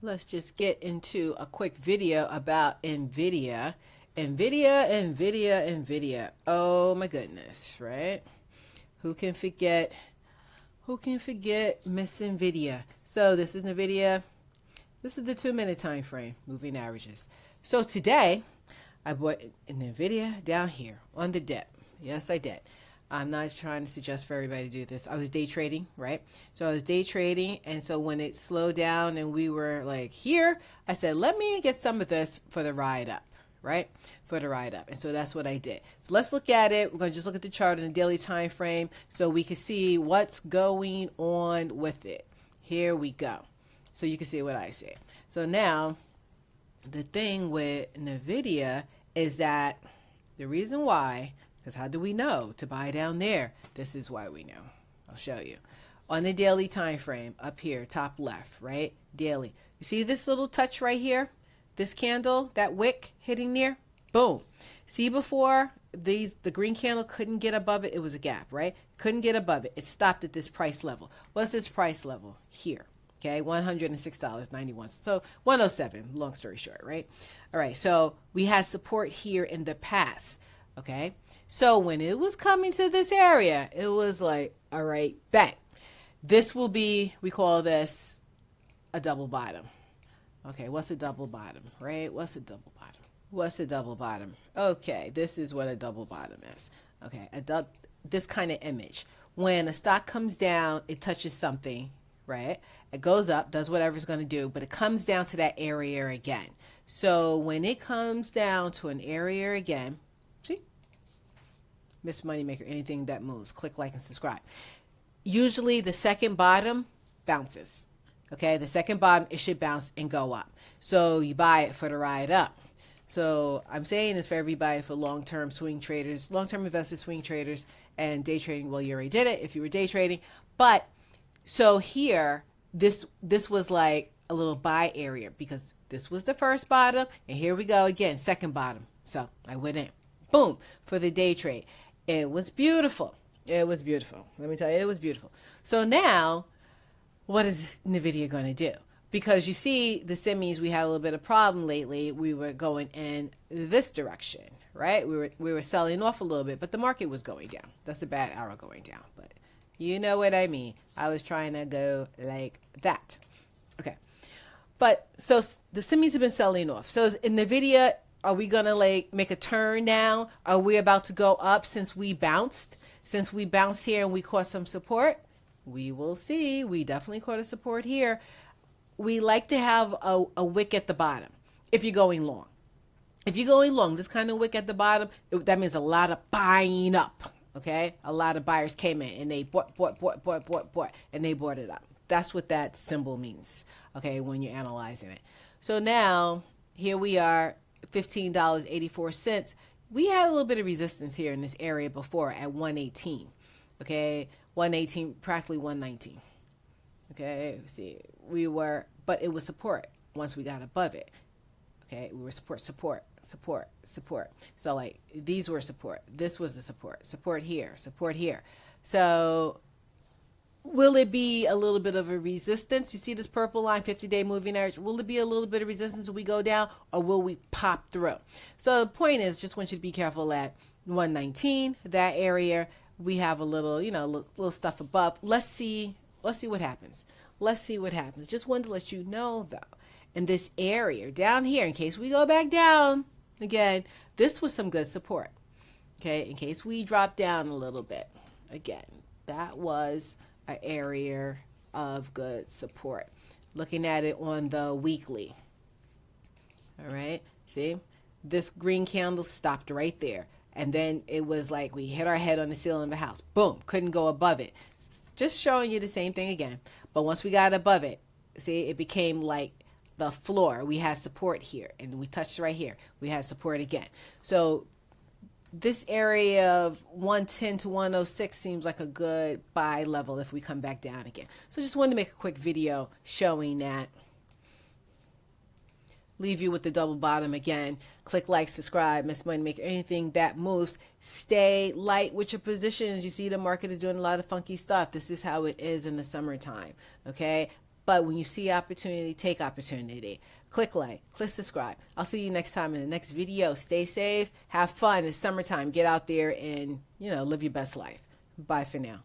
Let's just get into a quick video about NVIDIA. NVIDIA. Oh my goodness, right? Who can forget? Who can forget Miss NVIDIA? So this is NVIDIA. This is the 2-minute time frame, moving averages. So today, I bought an NVIDIA down here on the dip. Yes, I did. I'm not trying to suggest for everybody to do this. I was day trading, right? So I was day trading, and so when it slowed down and we were like here, I said, let me get some of this for the ride up, right? For the ride up. And so that's what I did. So let's look at it. We're going to just look at the chart in the daily time frame so we can see what's going on with it. Here we go. So you can see what I see. So now, the thing with NVIDIA is that the reason why, because how do we know to buy down there? This is why we know. I'll show you. On the daily time frame, up here, top left, right? Daily. You see this little touch right here? This candle, that wick hitting there? Boom. See before the green candle couldn't get above it? It was a gap, right? Couldn't get above it. It stopped at this price level. What's this price level? Here. Okay, $106.91. So 107, long story short, right? All right, so we had support here in the past. Okay, so when it was coming to this area, it was like, all right, bet. This will be, we call this a double bottom. Okay, what's a double bottom, right? What's a double bottom? What's a double bottom? Okay, this is what a double bottom is. Okay, this kind of image. When a stock comes down, it touches something, right? It goes up, does whatever it's going to do, but it comes down to that area again. So when it comes down to an area again, see? Miss Moneymaker, anything that moves. Click like and subscribe. Usually the second bottom bounces. Okay, the second bottom, it should bounce and go up. So you buy it for the ride up. So I'm saying this for everybody, for long-term swing traders, long-term investors, swing traders, and day trading. Well, you already did it if you were day trading. But so here, this was like a little buy area because this was the first bottom, and here we go again, second bottom. So I went in, boom, for the day trade. It was beautiful. It was beautiful. Let me tell you, it was beautiful. So now, what is NVIDIA going to do? Because you see, the semis, we had a little bit of problem lately. We were going in this direction, right? We were selling off a little bit, but the market was going down. That's a bad arrow going down, but you know what I mean. I was trying to go like that. Okay. But so the semis have been selling off. So in NVIDIA, are we going to like make a turn now? Are we about to go up since we bounced? Since we bounced here and we caught some support? We will see. We definitely caught a support here. We like to have a wick at the bottom if you're going long. If you're going long, this kind of wick at the bottom, that means a lot of buying up. Okay, a lot of buyers came in and they bought, and they bought it up. That's what that symbol means, okay, when you're analyzing it. So now, here we are, $15.84. We had a little bit of resistance here in this area before at 118, okay, 118, practically 119. Okay, see, but it was support once we got above it. Okay, we were support. So like these were support. This was the support here. So will it be a little bit of a resistance? You see this purple line, 50-day moving average. Will it be a little bit of resistance as we go down, or will we pop through? So the point is, just want you to be careful at 119, that area. We have a little, little stuff above. Let's see what happens. Just wanted to let you know, though, in this area down here, in case we go back down again, this was some good support. Okay, in case we drop down a little bit, again, that was an area of good support. Looking at it on the weekly. All right, see, this green candle stopped right there. And then it was like we hit our head on the ceiling of the house. Boom, couldn't go above it. Just showing you the same thing again. But once we got above it, see, it became like the floor. We had support here, and we touched right here. We had support again. So this area of 110 to 106 seems like a good buy level if we come back down again. So just wanted to make a quick video showing that. Leave you with the double bottom again. Click like, subscribe, Miss Moneymaker, anything that moves. Stay light with your positions. You see the market is doing a lot of funky stuff. This is how it is in the summertime, okay? But when you see opportunity, take opportunity. Click like, click subscribe. I'll see you next time in the next video. Stay safe, have fun. It's summertime. Get out there and, live your best life. Bye for now.